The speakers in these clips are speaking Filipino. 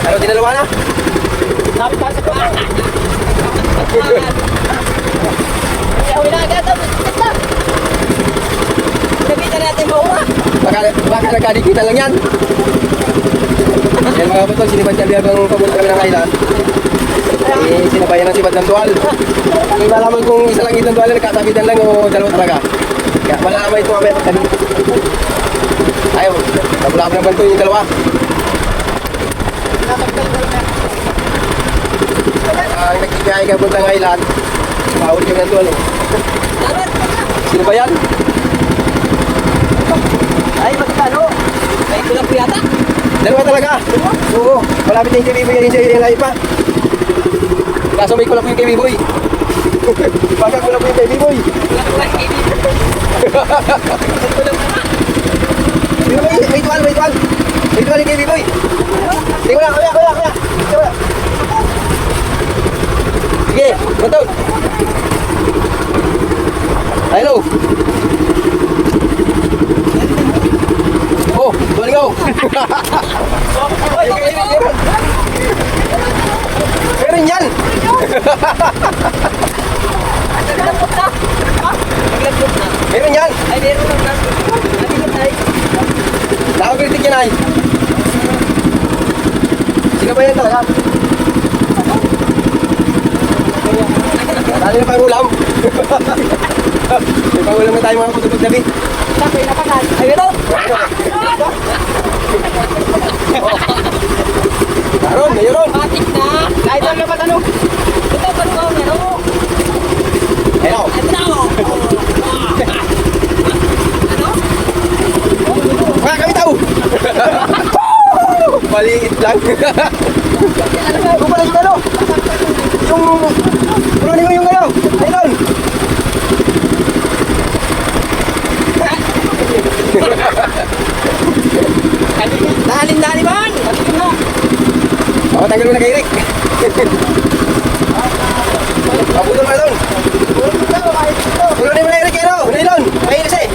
Ano, dinalawa na? Sabi pa sa paa. Huli na agad. Nabitan natin maura. Baka nagkadikita lang yan. Yan mga kapatol, sinibad niya habang papunta kami ng island. Sinabayan ng sibad ng dual. Hindi malaman kung isa lang itong dual na nagkatabitan lang o dalawa talaga. Kaya malalaman ito mamaya pagkali. Ayaw, nabulak naman ito yung dalawa. Ang nagkikiyay ka punta ng island, mahuli kami ng dual. Sino ba yan? Ay, magkano? Ay, ito lang po yata. Dalawa talaga? Oo, malapit na yung kay Biboy yan yung lahi pa. Kaso may kulap yung kay Biboy. Baka kulap yung kay Biboy. May tuwal yung kay Biboy. Tingnan mo na, kuya. Sige, matod. Hello. Oh, balik go. Meron yan. Meron yan. Ay, meron lang na. Nakakritik yan ay. Sino ba yan talaga? Dali na pang ulam. May pang ulam na tayo mga kutubog gabi. Sabi, napakan. Ay, ito. Mayroon. Matik na. Ay, ito na ba tanong? Ito, tanong meron. Ayun. Ito na ako. Ano? Mga kami tao. Maliit lang. Kung pala yung ano? Kunin mo yung ano? Ayun. Dali man. Tanggal mo na kay Rick. Pabudol mo na doon. Kunin mo na Rick, ano? Nailon. Mahilis eh.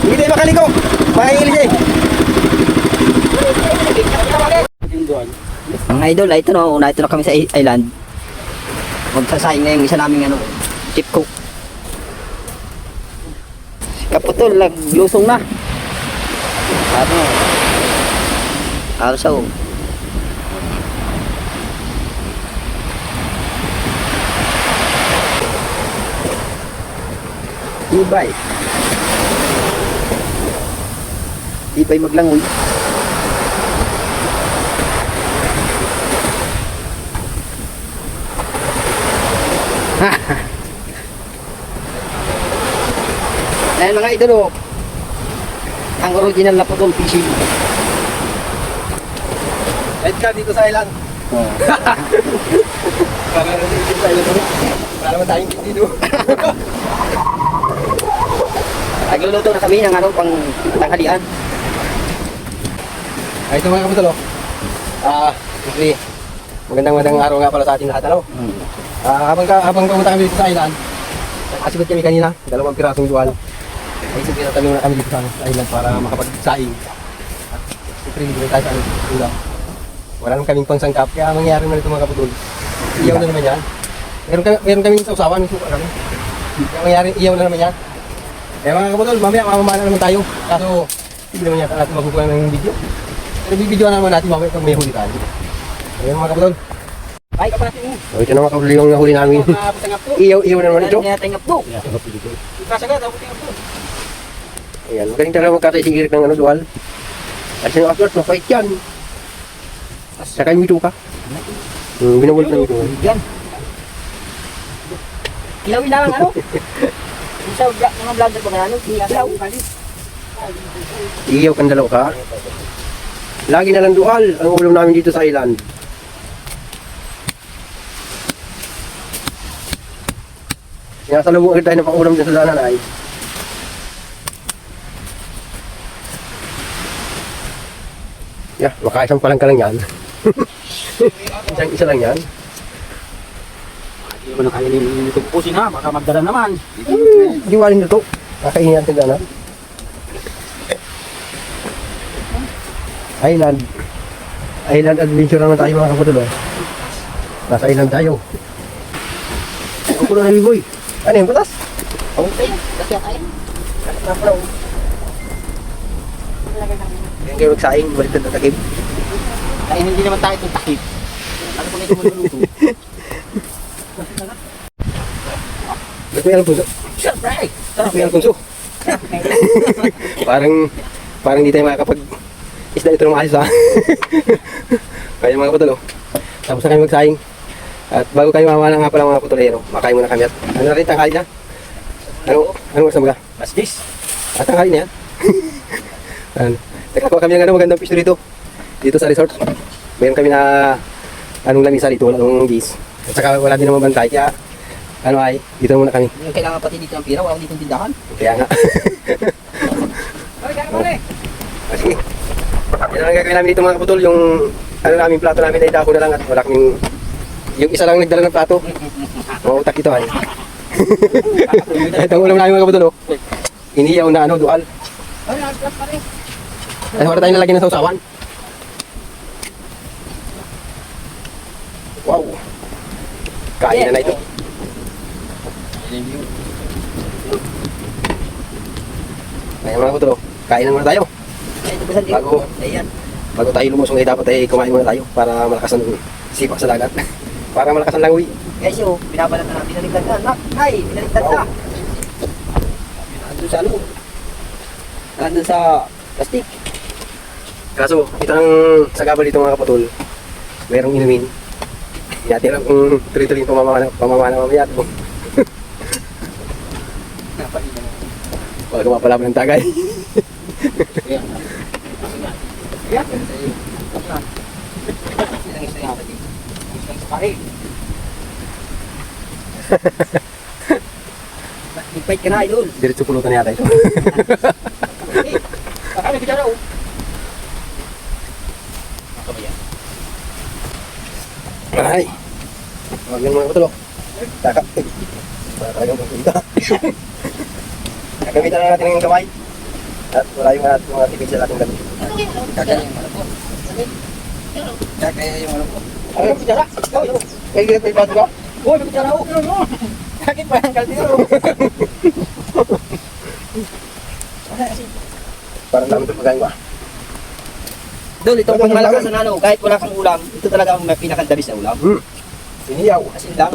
Hindi tayo makaliko. Mahilis eh. Mga idol, ito na kami sa island. Magsasaing na yung isa naming chip cook. Kaputol, lusong na. Arsaw. Ibay maglangoy. Ayan mga idol, ang original na putol fishing. Right ka dito sa island. Para dito sa island. Para naman tayong dito. Nagluluto na kami ng pang tanghalian. Ay, ito mga kapatalo. Actually, magandang araw nga pala sa ating lahat. Habang pumunta kami dito sa island, nakasibot kami kanina, 2 pirasong dual. Ay, sige na kami dito sa island para makapag-saing. Siyempre, hindi tayo sa ulam. Wala naman kaming pangsangkap, kaya mangyari na ito mga kapatol. Iyaw na naman yan. Meron kaming sausawan, kaya mangyari, iyaw na naman yan. Kaya mga kapatol, mamaya mamamana naman tayo. Kaso, hindi naman yata natin makukuha ng video. Pero bibidyoan naman natin mamaya pag may huli tayo. Ayan mga kapatol. Ay, kapatid mo. So, ito na mga kapatol yung nahuli namin. Iyaw na naman ito. Tengap po. Kasagat, ako tingap po. Ayan, magaling talaga magkatay-sigirik ng dual. At yung upload, mapait yan. Saka yung ito ka. Binawal na ito. Yan. Kilawin lang Isa mga vlogger ba nga kilaw. Iyaw kang dalaw ka. Lagi na lang dual ang ulam namin dito sa island. Sinasalubong agad tayo ng pang-ulam dyan sa danan ay. Yeah, makaisang palang ka lang yan. Isa lang yan. Hindi mo na kaya nito pupusin ha, baka magdala naman. Di walin na ito. Kakainin natin dana. Island. Island adventure naman tayo mga kaputol. Nasa island tayo. Ang kulo na biboy. Ano yung butas? Okay. Kasi kain. Napalaw. Yan kayo magsaing, baliktad na takip. Kainin din naman tayo itong takip. Ano kung ito maluluto? Ba't may alpunso? Surprise! Ba't may alpunso? Parang di tayo makakapag isda ito ng maayos ha. Kaya mga kaputol, tapos na kami magsaing. At bago kayo mamana nga pala mga putolero, makain muna kami at ano na rin, tanghali na. Ano oras na mga? What's this? At tanghali na yan. Nagkakuha kami ng magandang fish dito. Dito sa resort. Meron kami na lamisa dito, wala nung gis. At saka wala din naman bantay, kaya dito muna kami. Yung kailangan pati dito ng pira, wala dito ng tindahan. Kaya nga. Sige. Yan ang gagawin namin dito mga kaputol, yung namin plato namin ay dako na lang at wala kaming yung isa lang nagdala ng plato. Mga utak ito ay. Ito ang ulam namin mga kaputol. Iniyaw na dual. Ay wala tayong nalagyan ng sausawan. Wow. Kain na ito. Ayan mga kaputol, kain na muna tayo. Bago tayo lumusong ay dapat ay kumain muna tayo para malakas ang sipa sa dagat. Para malakas ang langoy. Guys, binabalat na natin, binaligtad na. Nay, binaligtad na. Nandun sa ano? Nandun sa plastic. Kaso, ito ang sagabal dito mga kaputol. Merong inumin. Inatirang kung tuloy-tuloy yung pamamana mamaya. Wala kumapalaban ng tagay. Nag-fight ka na, idol. Diretso pulutan yata ito. Kami bicara, oh. Ay. Huwag yung mga kaputol. Takap. Wala talagang pagpunta. Gagamitan na natin ng kamay. At wala yung mga tipid sa ating gabi. Kakaya yung malapot. Kakaya yung malapot. Ay, bicara. Kaya ganit may bago ka? Uy, bicara, oh. Sakit pa yung kaldero. Parang dami ito pagkain ba? Dol, ito pang malakas na ano, kahit wala kang ulam, ito talaga ang pinakadalis na ulam. Siniyaw. Asin lang.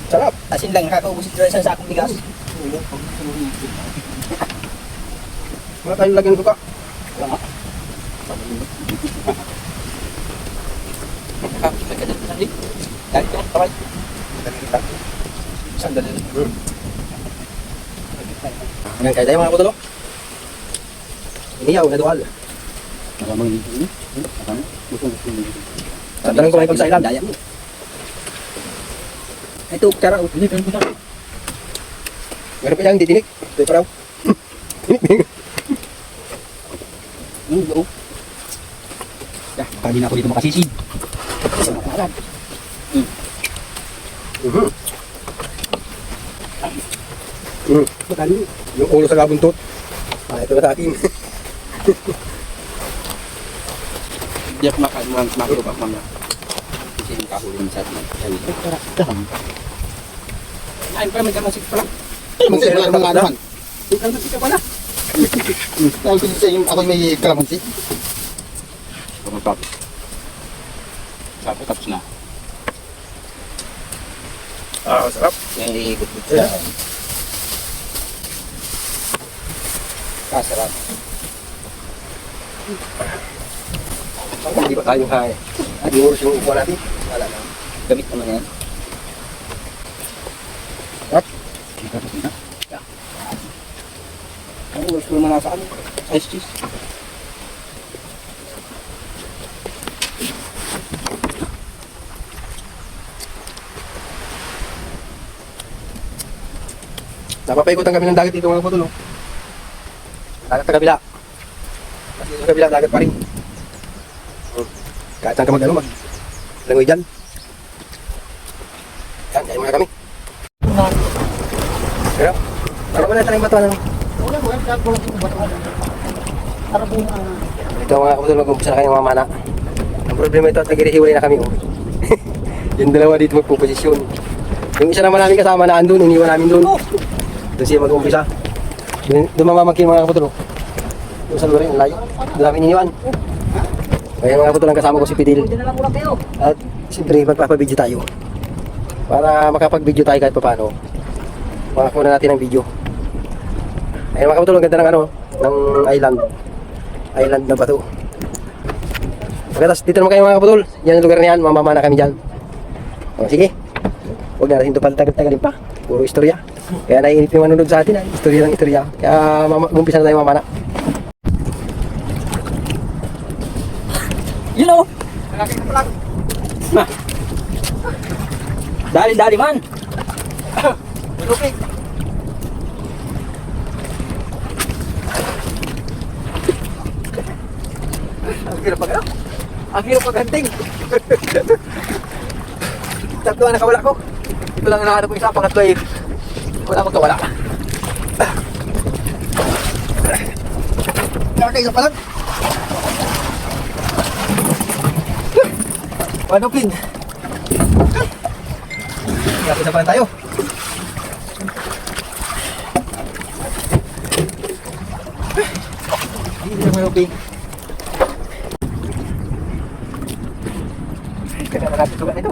Sarap. Asin lang, nakakaubos ito sa isang sakong bigas. Wala tayong lagyan ko ka. Dahil ito, taway. Sandali. Hanggang kaya tayo mga kaputol. Iniyaw na dual. Tanong ko kayo sa ilan. Daya mo. Ito, cara, oh. Meron pa yan, hindi tinik. Ito pa raw. Oo. Baka di na ako dito makasisid. Isa na agad. Magkano? Yung ulo sa kabuntot. Ito na sa akin. Hindi ako makagawa pa mamaya. Kasi yung kahulin sa atin. Ay, pa may kamasik pala. Masaya na mga naman. May kamasik ka pala. Tawag ko sa inyo, ako may kalamansi. Tapos. Tapos na. Sarap. Yan yung ikot-ikot siya. Sarap. Hindi pa tayo kaya. Iuros yung upo natin. Wala na. Gamit naman yan. Sarap. Ang ulos ko naman nasa ano. Ice cheese. Napapaikutan kami ng dagat dito mga kaputol. Dagat sa kabila. Kasi sa kabila, dagat pa rin. Kahit saan ka langoy dyan. Yan, kaya muna kami. Pero, para mo na tayo bato. Ito mga kapatol, mag-umpisa na kayong mamana. Ang problema ito at naghihiwalay na kami. Oh. Yung dalawa dito magpuposisyon. Yung isa naman namin kasama na andun, iniwan namin dun. Doon siya mag-umpisa. Doon mamamagkin mga kapatol. Oh. Doon sa lugar yung layo. Doon namin iniwan. Kaya mga kapatol, ang kasama ko si Pidil. At siyempre magpapabidyo tayo. Para makapag-video tayo kahit paano. Makakuha na natin ang video. Ayun mga kapatol, ang ganda ng ano, ng island. Island na bato. Pagkatapos dito naman kayo mga kapatol. Yan ang lugar na yan, mamamana kami dyan. O sige. Huwag na natin ito patagal-tagalin pa. Puro istorya. Kaya naiinip yung manunod sa atin. Istorya lang istorya. Kaya umpisa na tayo mamana. You know. Dali man. Okay. Ang hirap pag ano? Ang hirap paghanting. Tatlo ang nakawala ko. Ito lang ang nahanap ko isa. Pangatlo ay wala magkawala. Okay, isa pa lang. Paano, Plin? Isa pa lang tayo. Hindi na may uping. Kaya nakapit sugat nito.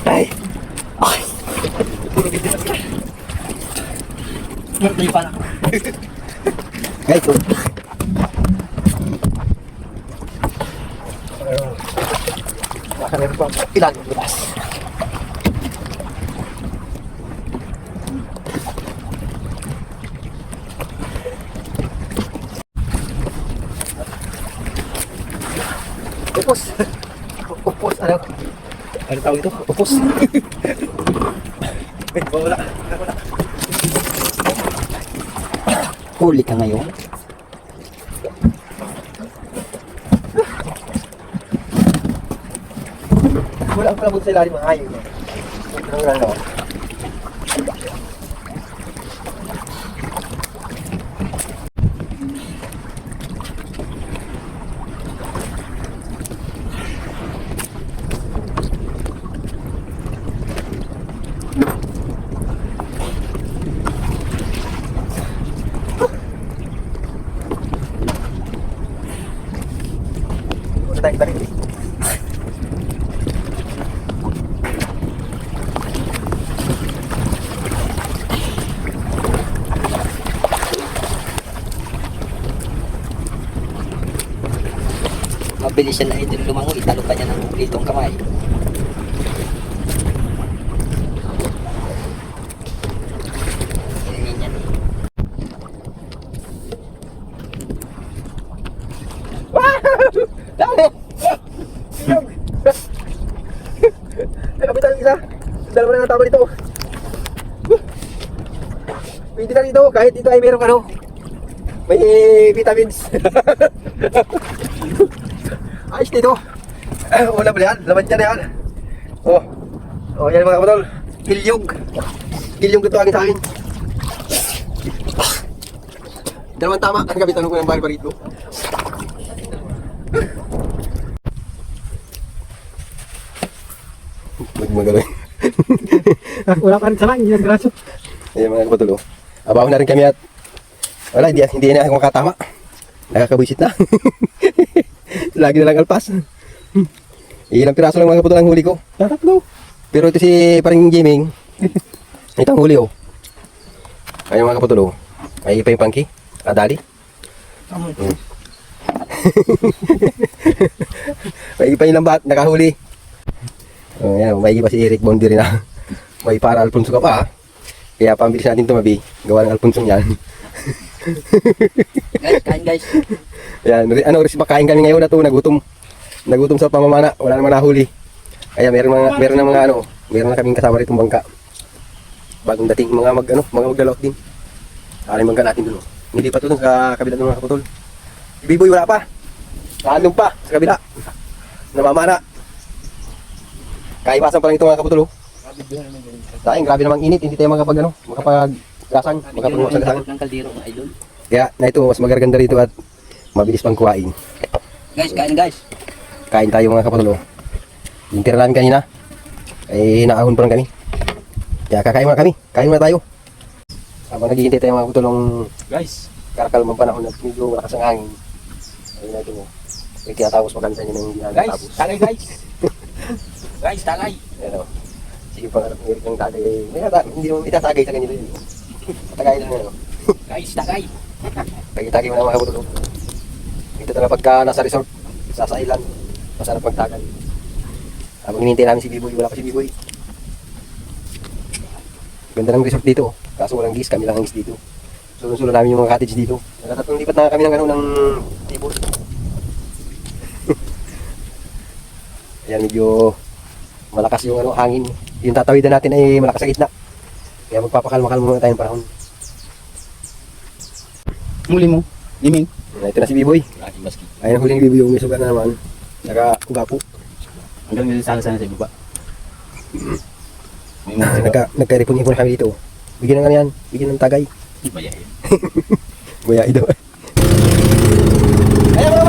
Ay! Ay! Puro bigyan na sila. Marami pala. Guys, so. Baka meron pa ilan yung butas. Upos. Upos, ano? Ano tawag ito? Upos. Wala. Huli ka ngayon. Wala ang palabot sa ilalim ng hayop. Ang lang naman. Tarik-tarik. Mabilis siya na idol lumangoy. Italo pa niya ng litong kamay. Ganyan yan. Dami! Ilog! Nakapitan yung isa. Dalawa na ng tama dito. Pwede na dito kahit dito ay merong ano. May vitamins. Ayos dito. Wala ba yan? Laman dyan na yan. Oh. Oh, yan mga kapatol. Ilyog. Ilyog ito akin sa akin. Dalawang tama. Ang kapitan ko ng bari-bari dito. Magmagaling. Wala pa rin sa langit, yung graso. Ayan mga kapatulo. Abaho na rin kami at wala, hindi na ako makatama. Nakakabuisit na. Lagi na lang alpas. Ilang piraso lang mga kapatulo ang huli ko. Tatlo. Pero ito si paring Jiming. Ito ang huli oh. Ayan mga kapatulo. Ay ipa yung pangki. Adali. May ipa yung lambat. Nakahuli. Oh, yan, may iba si Eric Bondi rin na. May para Alfonso ka pa. Kaya pambilis natin tumabi. Gawa ng Alfonso yan. Guys, kain guys. Yan, ano, kain kami ngayon na to, nagutom. Nagutom sa pamamana, wala namang nahuli. Kaya meron na kaming kasama rito bangka. Bagong dating mga maglalot din. Aling bangka natin dun. Hindi pa to dun sa kabila ng mga kaputol. Biboy wala pa. Naandun pa sa kabila. Namamana. Kaibasan pa lang ito mga kaputol. Dahil grabe namang init, hindi tayo makapag gasan, makapuno sa gasan. ng kaldero mga idol. Kaya na ito, mas magaganda rito at mabilis pang kuhain. Guys, kain guys. Kain tayo mga kapatulo. Yung tira namin kanina, ay naahon pa lang kami. Kaya kakain muna kami, kain muna tayo. Habang naghihintay tayo mga kapatulong Guys. karakalmang panahon at medyo malakas ang hangin. Ayun na ito mo. Ay tinatapos pa kami sa inyo ng hindi namin Guys, natapos. tagay guys. Guys, tagay. Ano, sige pangarap ng tagay. Hindi naman itatagay sa kanila yun. Patagay lang ano. Guys, tagay. Tagi-tagi mo na mga kapatulong. Ito talaga pagka nasa resort, sa island, masarap magtagay. Habang hinihintay namin si Biboy, wala pa si Biboy. Ganda ng resort dito, kaso walang gis, kami lang ang gis dito. Sulong-sulong namin yung mga cottage dito. Nakatatlong lipat na kami ng ng table. Ayan, medyo malakas yung hangin. Yung tatawidan natin ay malakas sa gitna. Kaya magpapakalma-kalma muna tayo ng panahon. Muli mo. Liming. Ito na si Biboy. Ating baski. Ayun ang huling Biboy, yung sugat na naman. Saka ugapo. Hanggang nilisala sana sa ibaba. May mga Nagka-ripon-ipon kami dito. Bigyan ng ano yan, bigyan ng tagay. bayahin. Buya ito. Ayan mga